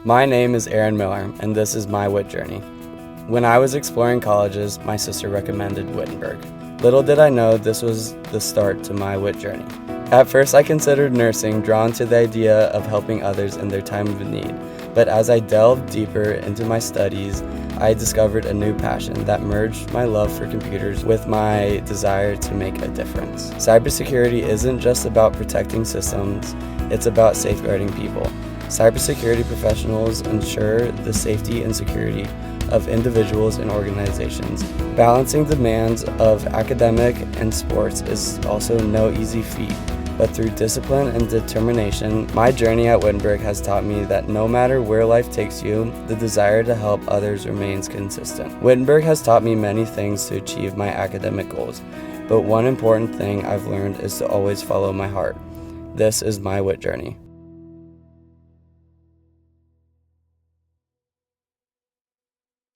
My name is Aaron Miller, and this is My Witt Journey. When I was exploring colleges, my sister recommended Wittenberg. Little did I know this was the start to my Witt journey. At first I considered nursing, drawn to the idea of helping others in their time of need. But as I delved deeper into my studies, I discovered a new passion that merged my love for computers with my desire to make a difference. Cybersecurity isn't just about protecting systems, it's about safeguarding people. Cybersecurity professionals ensure the safety and security of individuals and organizations. Balancing demands of academic and sports is also no easy feat, but through discipline and determination, my journey at Wittenberg has taught me that no matter where life takes you, the desire to help others remains consistent. Wittenberg has taught me many things to achieve my academic goals, but one important thing I've learned is to always follow my heart. This is my Witt journey.